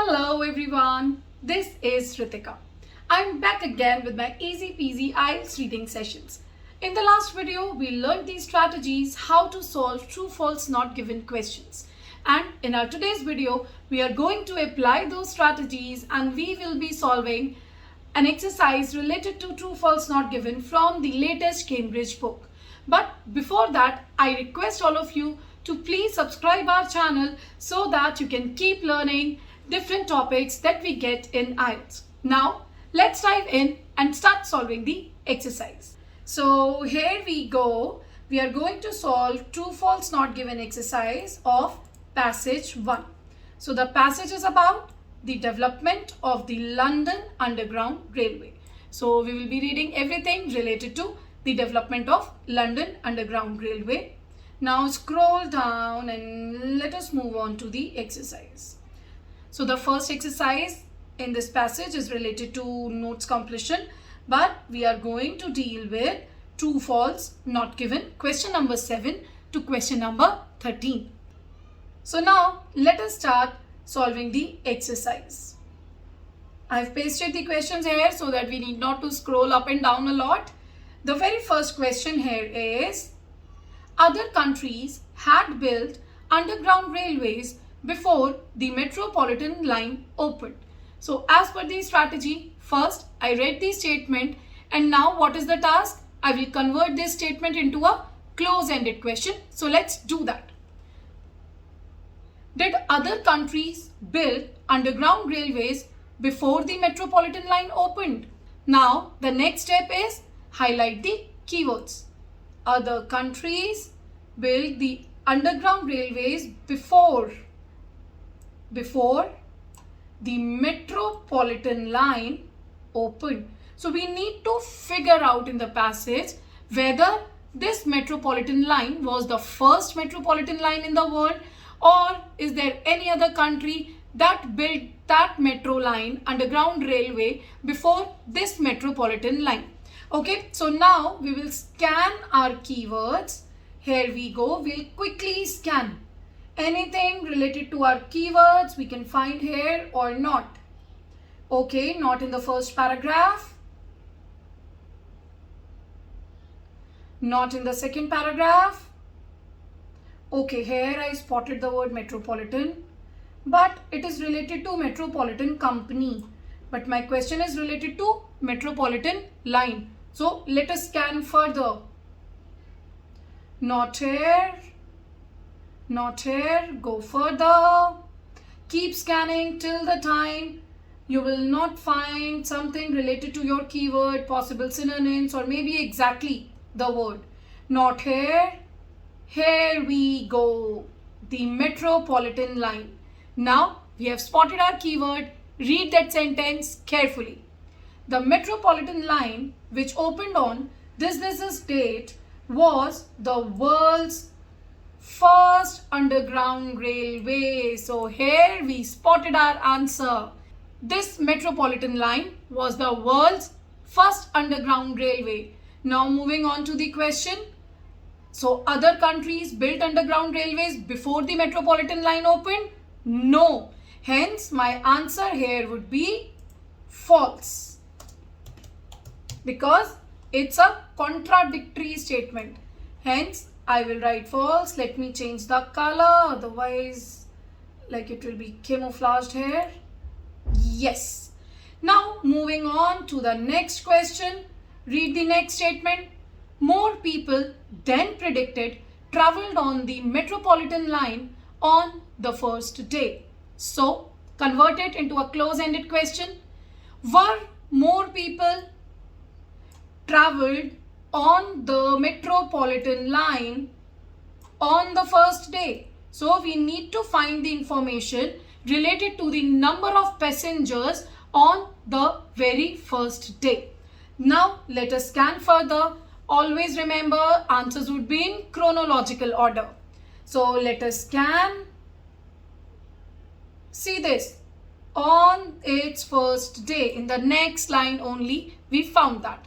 Hello everyone, this is Ritika. I'm back again with my easy peasy IELTS reading sessions. In the last video, we learned these strategies how to solve true false not given questions. And in our today's video, we are going to apply those strategies and we will be solving an exercise related to true false not given from the latest Cambridge book. But before that, I request all of you to please subscribe our channel so that you can keep learning different topics that we get in IELTS. Now, let's dive in and start solving the exercise. So here we go. We are going to solve true false not given exercise of passage 1. So the passage is about the development of the London Underground Railway. So we will be reading everything related to the development of London Underground Railway. Now scroll down and let us move on to the exercise. So the first exercise in this passage is related to notes completion, but we are going to deal with true false not given, question number 7 to question number 13. So now let us start solving the exercise. I have pasted the questions here so that we need not to scroll up and down a lot. The very first question here is, other countries had built underground railways before the metropolitan line opened. So as per the strategy, first I read the statement and now what is the task? I will convert this statement into a close-ended question. So let's do that. Did other countries build underground railways before the metropolitan line opened? Now the next step is highlight the keywords. Other countries built the underground railways before the metropolitan line opened. So we need to figure out in the passage whether this metropolitan line was the first metropolitan line in the world, or is there any other country that built that metro line, underground railway, before this metropolitan line. Okay, so now we will scan our keywords. Here we go. We'll quickly scan. Anything related to our keywords we can find here or not. Okay, not in the first paragraph. Not in the second paragraph. Okay, here I spotted the word metropolitan, but it is related to metropolitan company. But my question is related to metropolitan line. So let us scan further. Not here. Not here. Go further. Keep scanning till the time you will not find something related to your keyword, possible synonyms, or maybe exactly the word. Not here. Here we go. The metropolitan line. Now we have spotted our keyword. Read that sentence carefully. The metropolitan line, which opened on this date, was the world's first underground railway. So here we spotted our answer. This metropolitan line was the world's first underground railway. Now moving on to the question. So other countries built underground railways before the metropolitan line opened? No. Hence my answer here would be false, because it's a contradictory statement. Hence I will write false. Let me change the color, otherwise like it will be camouflaged here. Yes. Now moving on to the next question. Read the next statement. More people than predicted traveled on the metropolitan line on the first day. So convert it into a close-ended question. Were more people traveled on the metropolitan line on the first day? So we need to find the information related to the number of passengers on the very first day. Now let us scan further. Always remember, answers would be in chronological order. So let us scan. See this. On its first day, in the next line only, we found that.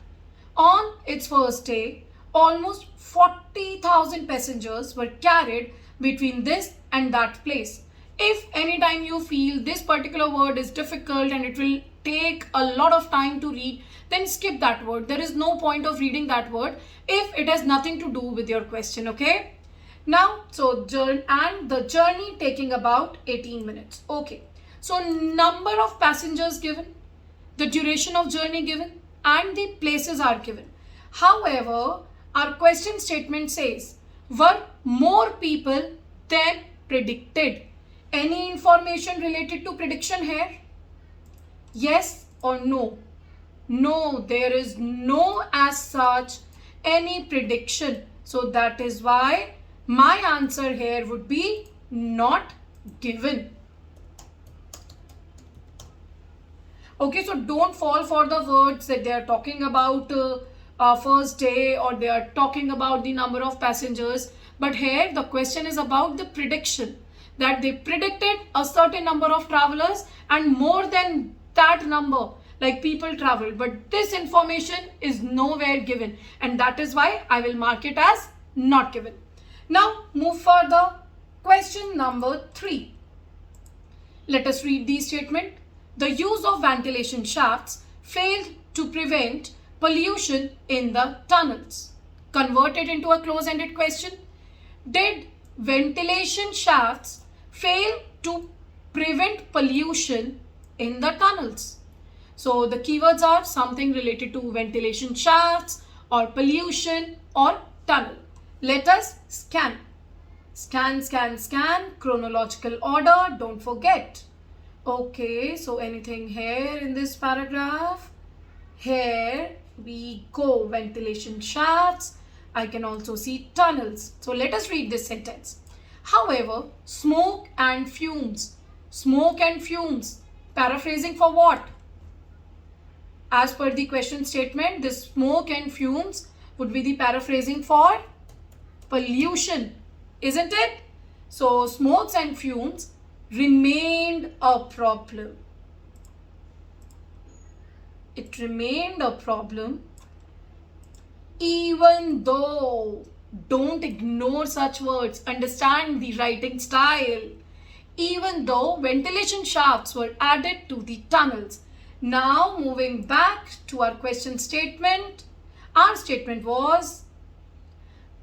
On its first day, almost 40,000 passengers were carried between this and that place. If anytime you feel this particular word is difficult and it will take a lot of time to read, then skip that word. There is no point of reading that word if it has nothing to do with your question, okay? Now, so the journey taking about 18 minutes. Okay. So number of passengers given, the duration of journey given, and the places are given. However, our question statement says, were more people than predicted? Any information related to prediction here? Yes or no? No, there is no as such any prediction. So that is why my answer here would be not given. Okay, so don't fall for the words that they are talking about first day, or they are talking about the number of passengers. But here the question is about the prediction, that they predicted a certain number of travelers and more than that number, like people traveled. But this information is nowhere given, and that is why I will mark it as not given. Now move further. Question number 3. Let us read the statement. The use of ventilation shafts failed to prevent pollution in the tunnels. Convert it into a close-ended question. Did ventilation shafts fail to prevent pollution in the tunnels? So the keywords are something related to ventilation shafts or pollution or tunnel. Let us scan. Scan, scan, scan. Chronological order, don't forget. Okay, so anything here in this paragraph? Here we go. Ventilation shafts. I can also see tunnels. So let us read this sentence. However, smoke and fumes. Smoke and fumes. Paraphrasing for what? As per the question statement, this smoke and fumes would be the paraphrasing for pollution, isn't it? So smokes and fumes remained a problem. It remained a problem even though, don't ignore such words, understand the writing style, even though ventilation shafts were added to the tunnels. Now moving back to our question statement, our statement was,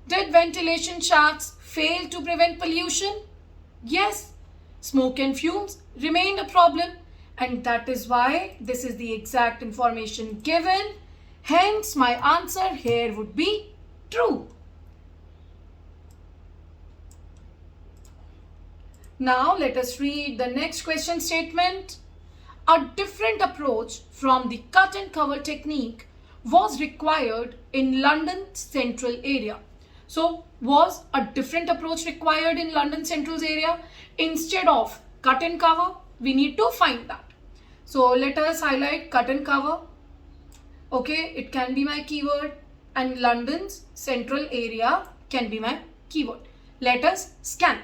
did ventilation shafts fail to prevent pollution? Yes. Smoke and fumes remained a problem, and that is why this is the exact information given. Hence, my answer here would be true. Now, let us read the next question statement. A different approach from the cut and cover technique was required in London Central area. So, was a different approach required in London Central's area? Instead of cut and cover, we need to find that. So, let us highlight cut and cover. Okay, it can be my keyword, and London's Central area can be my keyword. Let us scan.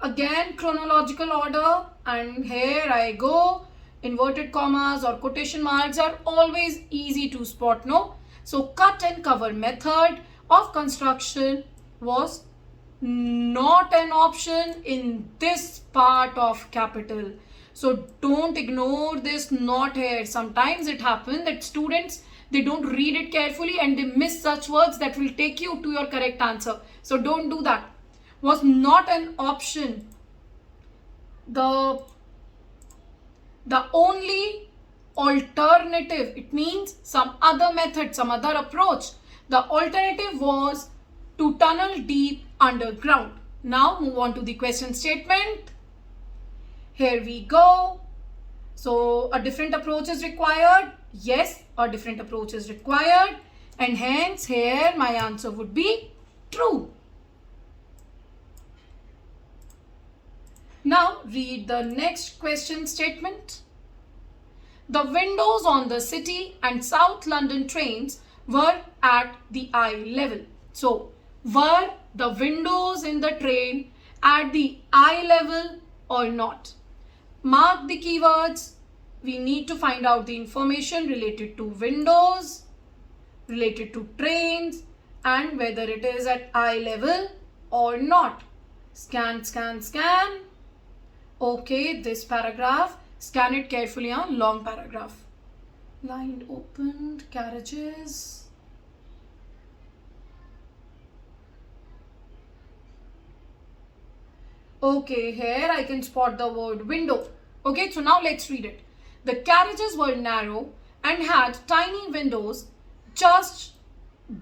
Again, chronological order, and here I go. Inverted commas or quotation marks are always easy to spot, no? So, cut and cover method of construction was not an option in this part of capital. So don't ignore this not here. Sometimes it happens that students, they don't read it carefully and they miss such words that will take you to your correct answer. So don't do that. Was not an option. The only alternative, it means some other method, some other approach. The alternative was to tunnel deep underground. Now move on to the question statement. Here we go. So a different approach is required. Yes, a different approach is required. And hence here my answer would be true. Now read the next question statement. The windows on the City and South London trains were at the eye level. So, were the windows in the train at the eye level or not? Mark the keywords. We need to find out the information related to windows, related to trains, and whether it is at eye level or not. Scan, scan, scan. Okay, this paragraph, scan it carefully, long paragraph. Line opened, carriages. Okay, here I can spot the word window. Okay, so now let's read it. The carriages were narrow and had tiny windows just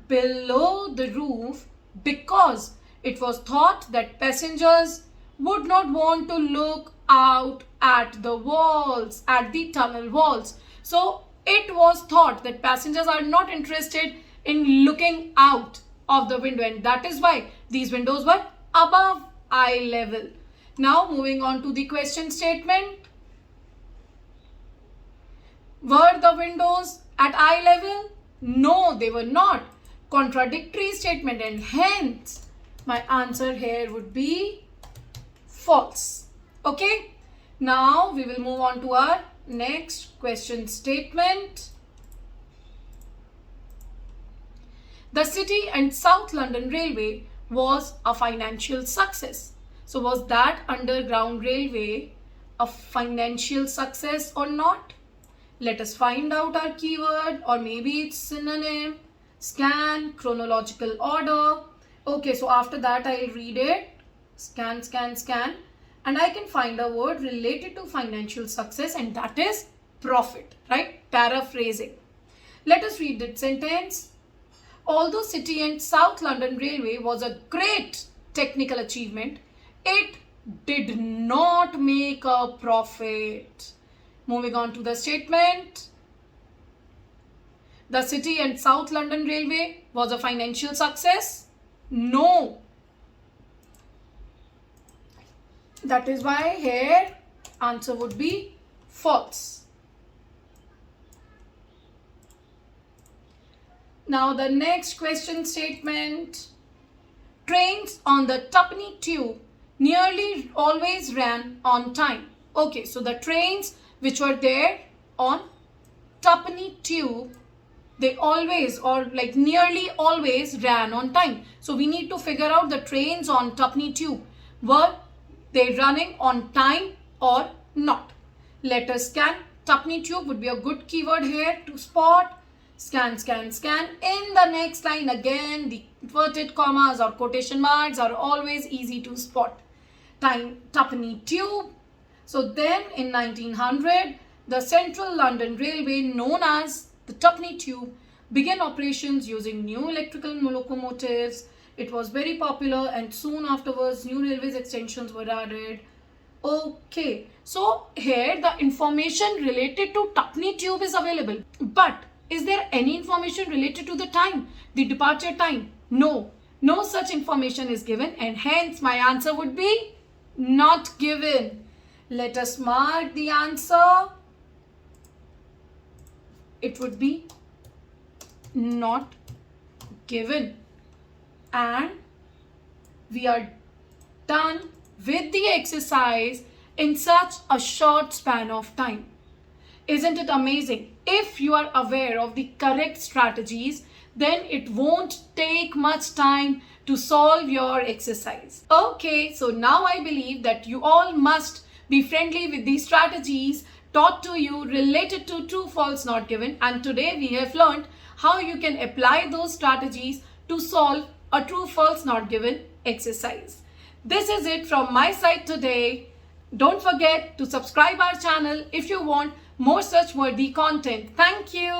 below the roof because it was thought that passengers would not want to look out at the walls, at the tunnel walls. So it was thought that passengers are not interested in looking out of the window, and that is why these windows were above eye level. Now moving on to the question statement. Were the windows at eye level? No, they were not. Contradictory statement, and hence my answer here would be false. Okay, now we will move on to our next question statement. The City and South London Railway was a financial success. So was that underground railway a financial success or not? Let us find out our keyword, or maybe its synonym. Scan, chronological order. Okay, so after that I'll read it. Scan, scan, scan. And I can find a word related to financial success, and that is profit, right? Paraphrasing. Let us read that sentence. Although City and South London Railway was a great technical achievement, it did not make a profit. Moving on to the statement. The City and South London Railway was a financial success? No. That is why here answer would be false. Now the next question statement. Trains on the Tuppenny Tube nearly always ran on time. Okay, so the trains which were there on Tuppenny Tube, they always, or like nearly always, ran on time. So we need to figure out the trains on Tuppenny Tube. Were they running on time or not? Let us scan. Tuppenny Tube would be a good keyword here to spot. Scan, scan, scan. In the next line again, the inverted commas or quotation marks are always easy to spot. Time, Tuppenny Tube. So then in 1900, the Central London Railway, known as the Tuppenny Tube, began operations using new electrical locomotives. It was very popular, and soon afterwards new railways extensions were added. Okay, so here the information related to Tuppenny Tube is available. But is there any information related to the time, the departure time? No, no such information is given, and hence my answer would be not given. Let us mark the answer. It would be not given. And we are done with the exercise in such a short span of time. Isn't it amazing? If you are aware of the correct strategies, then it won't take much time to solve your exercise. Okay, so now I believe that you all must be friendly with these strategies taught to you related to true, false, not given. And today we have learned how you can apply those strategies to solve a true, false, not given exercise. This is it from my side today. Don't forget to subscribe our channel if you want more such worthy content. Thank you.